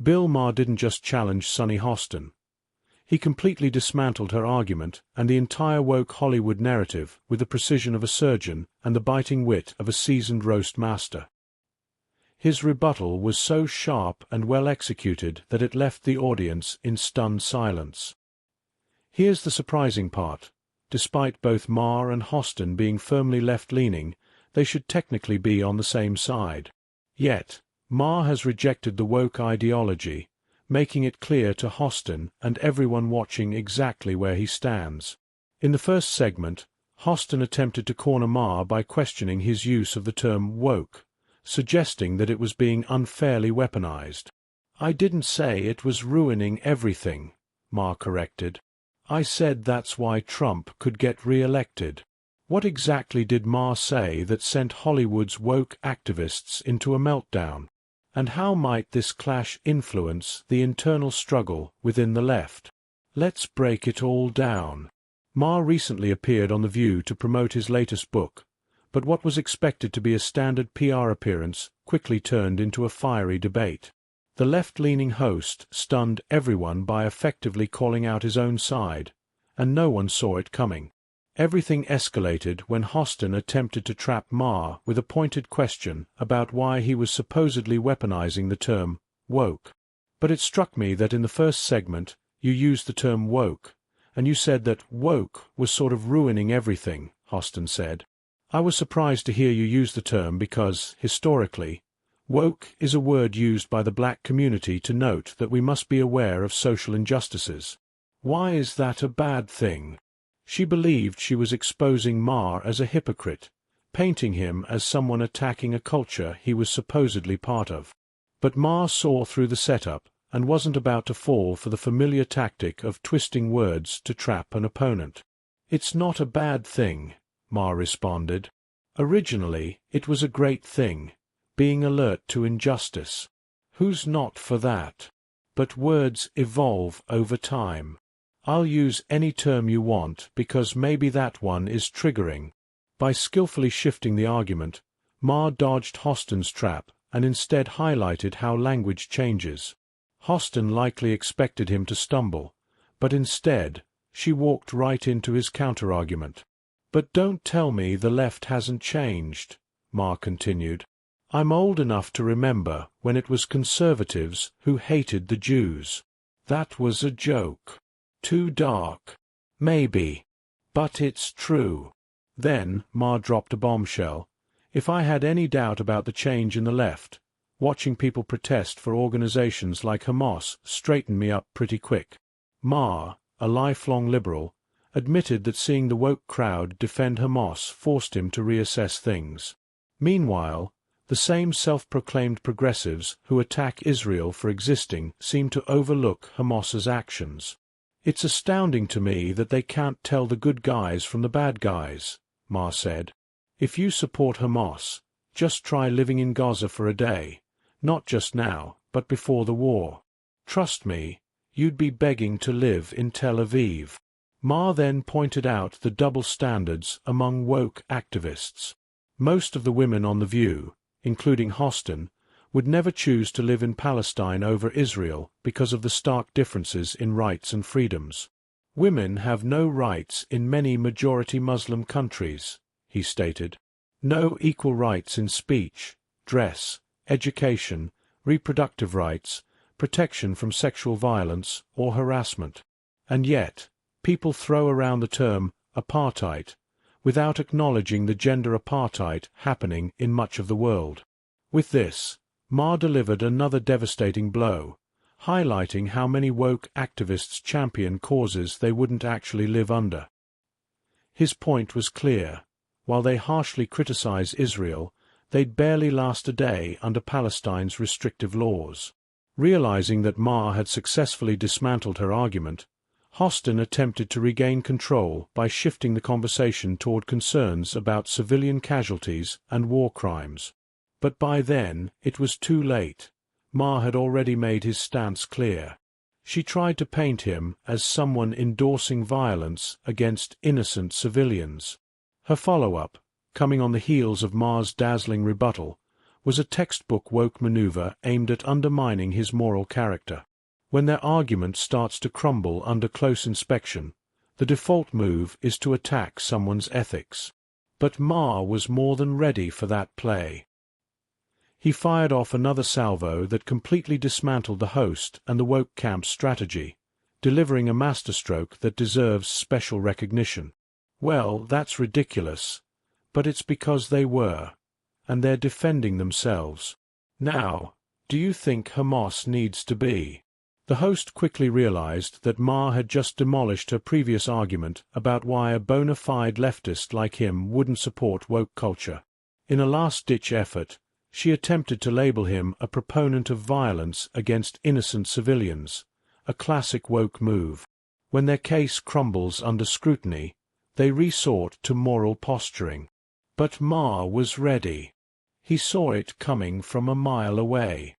Bill Maher didn't just challenge Sunny Hostin. He completely dismantled her argument and the entire woke Hollywood narrative with the precision of a surgeon and the biting wit of a seasoned roast master. His rebuttal was so sharp and well executed that it left the audience in stunned silence. Here's the surprising part. Despite both Maher and Hostin being firmly left-leaning, they should technically be on the same side. Yet, Maher has rejected the woke ideology, making it clear to Hostin and everyone watching exactly where he stands. In the first segment, Hostin attempted to corner Maher by questioning his use of the term woke, suggesting that it was being unfairly weaponized. "I didn't say it was ruining everything," Maher corrected. "I said that's why Trump could get re-elected." What exactly did Maher say that sent Hollywood's woke activists into a meltdown? And how might this clash influence the internal struggle within the left? Let's break it all down. Maher recently appeared on The View to promote his latest book, but what was expected to be a standard PR appearance quickly turned into a fiery debate. The left-leaning host stunned everyone by effectively calling out his own side, and no one saw it coming. Everything escalated when Hostin attempted to trap Maher with a pointed question about why he was supposedly weaponizing the term woke. "But it struck me that in the first segment you used the term woke, and you said that woke was sort of ruining everything," Hostin said. "I was surprised to hear you use the term because, historically, woke is a word used by the black community to note that we must be aware of social injustices. Why is that a bad thing?" She believed she was exposing Maher as a hypocrite, painting him as someone attacking a culture he was supposedly part of. But Maher saw through the setup and wasn't about to fall for the familiar tactic of twisting words to trap an opponent. "It's not a bad thing," Maher responded. "Originally, it was a great thing, being alert to injustice. Who's not for that? But words evolve over time. I'll use any term you want because maybe that one is triggering." By skillfully shifting the argument, Maher dodged Hostin's trap and instead highlighted how language changes. Hostin likely expected him to stumble, but instead, she walked right into his counterargument. "But don't tell me the left hasn't changed," Maher continued. "I'm old enough to remember when it was conservatives who hated the Jews. That was a joke. Too dark. Maybe. But it's true." Then Maher dropped a bombshell. "If I had any doubt about the change in the left, watching people protest for organizations like Hamas straightened me up pretty quick." Maher, a lifelong liberal, admitted that seeing the woke crowd defend Hamas forced him to reassess things. Meanwhile, the same self-proclaimed progressives who attack Israel for existing seem to overlook Hamas's actions. "It's astounding to me that they can't tell the good guys from the bad guys," Maher said. "If you support Hamas, just try living in Gaza for a day, not just now, but before the war. Trust me, you'd be begging to live in Tel Aviv." Maher then pointed out the double standards among woke activists. Most of the women on The View, including Hostin, would never choose to live in Palestine over Israel because of the stark differences in rights and freedoms. "Women have no rights in many majority Muslim countries," he stated. "No equal rights in speech, dress, education, reproductive rights, protection from sexual violence or harassment. And yet, people throw around the term apartheid without acknowledging the gender apartheid happening in much of the world." With this, Maher delivered another devastating blow, highlighting how many woke activists champion causes they wouldn't actually live under. His point was clear. While they harshly criticize Israel, they'd barely last a day under Palestine's restrictive laws. Realizing that Maher had successfully dismantled her argument, Hostin attempted to regain control by shifting the conversation toward concerns about civilian casualties and war crimes. But by then, it was too late. Maher had already made his stance clear. She tried to paint him as someone endorsing violence against innocent civilians. Her follow-up, coming on the heels of Maher's dazzling rebuttal, was a textbook woke maneuver aimed at undermining his moral character. When their argument starts to crumble under close inspection, the default move is to attack someone's ethics. But Maher was more than ready for that play. He fired off another salvo that completely dismantled the host and the woke camp's strategy, delivering a masterstroke that deserves special recognition. Well, that's ridiculous, but it's because they were, and they're defending themselves. Now, do you think Hamas needs to be? The host quickly realized that Maher had just demolished her previous argument about why a bona fide leftist like him wouldn't support woke culture. In a last-ditch effort, she attempted to label him a proponent of violence against innocent civilians, a classic woke move. When their case crumbles under scrutiny, they resort to moral posturing. But Maher was ready. He saw it coming from a mile away.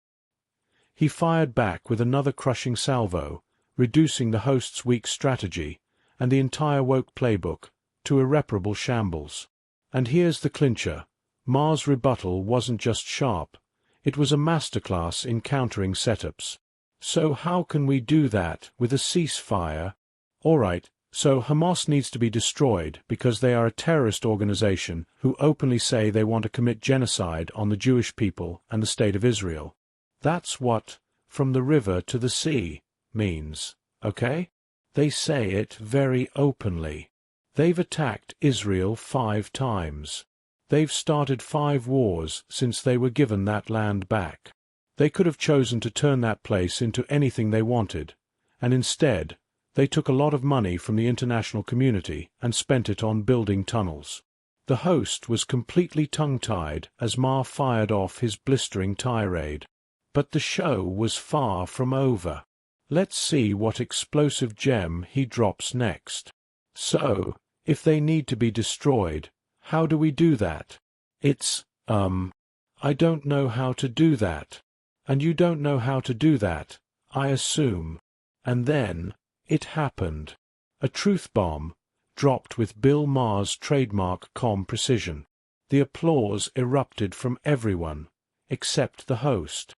He fired back with another crushing salvo, reducing the host's weak strategy and the entire woke playbook to irreparable shambles. And here's the clincher. Maher's rebuttal wasn't just sharp, it was a masterclass in countering setups. So how can we do that with a ceasefire? All right, so Hamas needs to be destroyed because they are a terrorist organization who openly say they want to commit genocide on the Jewish people and the State of Israel. That's what "from the river to the sea" means, okay? They say it very openly. They've attacked Israel 5 times. They've started 5 wars since they were given that land back. They could have chosen to turn that place into anything they wanted, and instead, they took a lot of money from the international community and spent it on building tunnels. The host was completely tongue-tied as Maher fired off his blistering tirade. But the show was far from over. Let's see what explosive gem he drops next. So, if they need to be destroyed, how do we do that? It's, I don't know how to do that. And you don't know how to do that, I assume. And then, it happened. A truth bomb, dropped with Bill Maher's trademark calm precision. The applause erupted from everyone, except the host.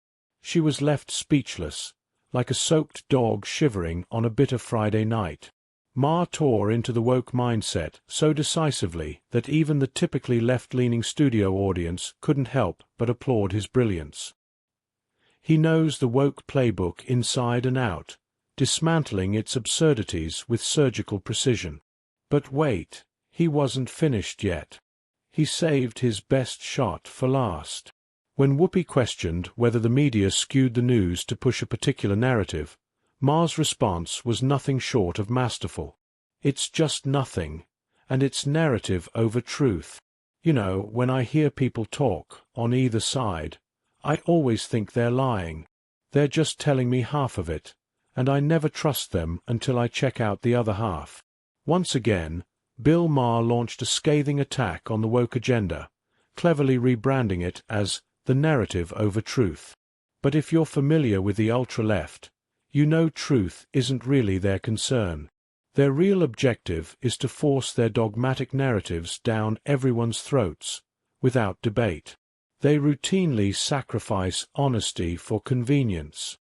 She was left speechless, like a soaked dog shivering on a bitter Friday night. Maher tore into the woke mindset so decisively that even the typically left-leaning studio audience couldn't help but applaud his brilliance. He knows the woke playbook inside and out, dismantling its absurdities with surgical precision. But wait, he wasn't finished yet. He saved his best shot for last. When Whoopi questioned whether the media skewed the news to push a particular narrative, Maher's response was nothing short of masterful. It's just nothing, and it's narrative over truth. You know, when I hear people talk, on either side, I always think they're lying. They're just telling me half of it, and I never trust them until I check out the other half. Once again, Bill Maher launched a scathing attack on the woke agenda, cleverly rebranding it as the narrative over truth. But if you're familiar with the ultra-left, you know truth isn't really their concern. Their real objective is to force their dogmatic narratives down everyone's throats, without debate. They routinely sacrifice honesty for convenience.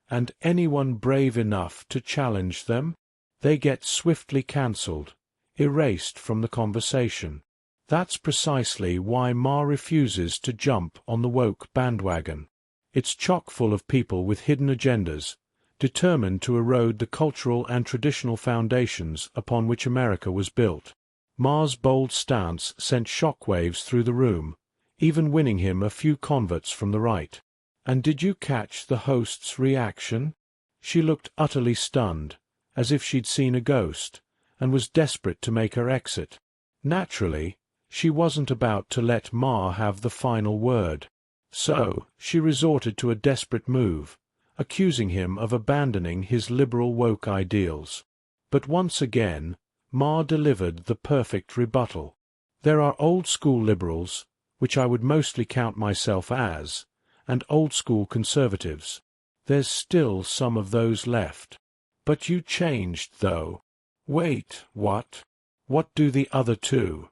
And anyone brave enough to challenge them, they get swiftly cancelled, erased from the conversation. That's precisely why Maher refuses to jump on the woke bandwagon. It's chock full of people with hidden agendas, determined to erode the cultural and traditional foundations upon which America was built. Maher's bold stance sent shockwaves through the room, even winning him a few converts from the right. And did you catch the host's reaction? She looked utterly stunned, as if she'd seen a ghost, and was desperate to make her exit. Naturally, she wasn't about to let Maher have the final word. So, she resorted to a desperate move, accusing him of abandoning his liberal woke ideals. But once again, Maher delivered the perfect rebuttal. There are old-school liberals, which I would mostly count myself as, and old-school conservatives. There's still some of those left. But you changed, though. Wait, what? What do the other two?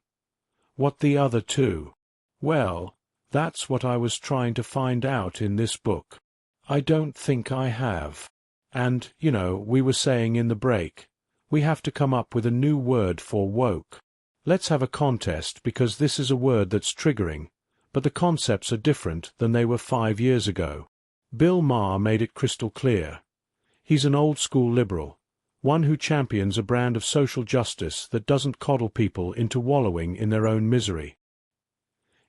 What the other two? Well, That's what I was trying to find out in this book. I don't think I have. And, we were saying in the break, we have to come up with a new word for woke. Let's have a contest because this is a word that's triggering, but the concepts are different than they were 5 years ago. Bill Maher made it crystal clear. He's an old-school liberal, one who champions a brand of social justice that doesn't coddle people into wallowing in their own misery.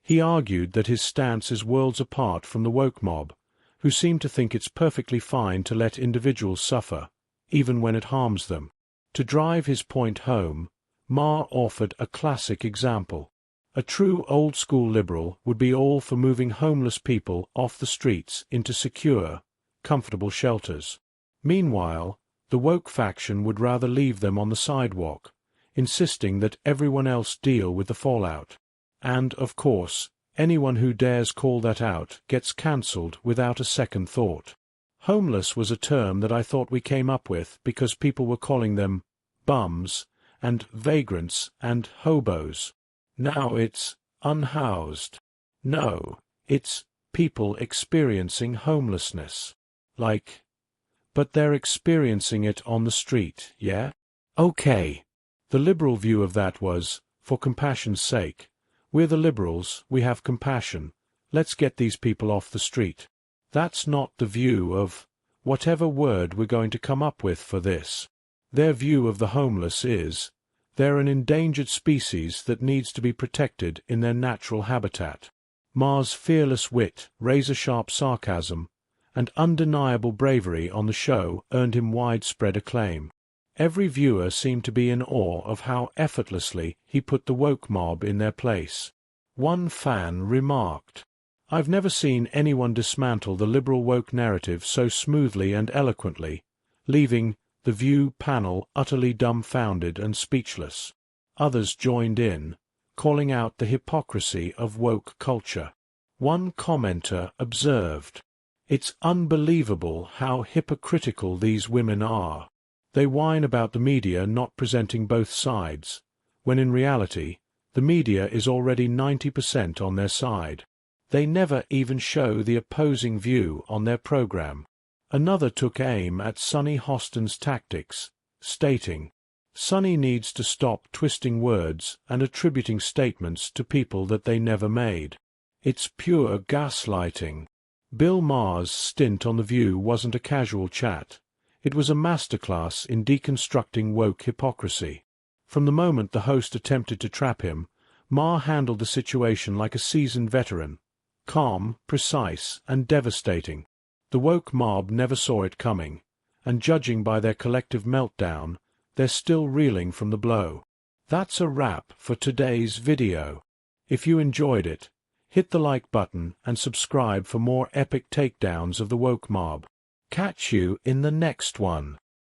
He argued that his stance is worlds apart from the woke mob, who seem to think it's perfectly fine to let individuals suffer, even when it harms them. To drive his point home, Maher offered a classic example. A true old-school liberal would be all for moving homeless people off the streets into secure, comfortable shelters. Meanwhile, the woke faction would rather leave them on the sidewalk, insisting that everyone else deal with the fallout. And, of course, anyone who dares call that out gets cancelled without a second thought. Homeless was a term that I thought we came up with because people were calling them bums and vagrants and hobos. Now it's unhoused. No, it's people experiencing homelessness. But they're experiencing it on the street, yeah? Okay. The liberal view of that was, for compassion's sake, we're the liberals, we have compassion, let's get these people off the street. That's not the view of whatever word we're going to come up with for this. Their view of the homeless is, they're an endangered species that needs to be protected in their natural habitat. Maher's fearless wit, razor-sharp sarcasm, and undeniable bravery on the show earned him widespread acclaim. Every viewer seemed to be in awe of how effortlessly he put the woke mob in their place. One fan remarked, "I've never seen anyone dismantle the liberal woke narrative so smoothly and eloquently, leaving the View panel utterly dumbfounded and speechless." Others joined in, calling out the hypocrisy of woke culture. One commenter observed, "It's unbelievable how hypocritical these women are. They whine about the media not presenting both sides, when in reality, the media is already 90% on their side. They never even show the opposing view on their program." Another took aim at Sonny Hostin's tactics, stating, "Sonny needs to stop twisting words and attributing statements to people that they never made. It's pure gaslighting." Bill Maher's stint on The View wasn't a casual chat. It was a masterclass in deconstructing woke hypocrisy. From the moment the host attempted to trap him, Maher handled the situation like a seasoned veteran, calm, precise, and devastating. The woke mob never saw it coming, and judging by their collective meltdown, they're still reeling from the blow. That's a wrap for today's video. If you enjoyed it, hit the like button and subscribe for more epic takedowns of the woke mob. Catch you in the next one.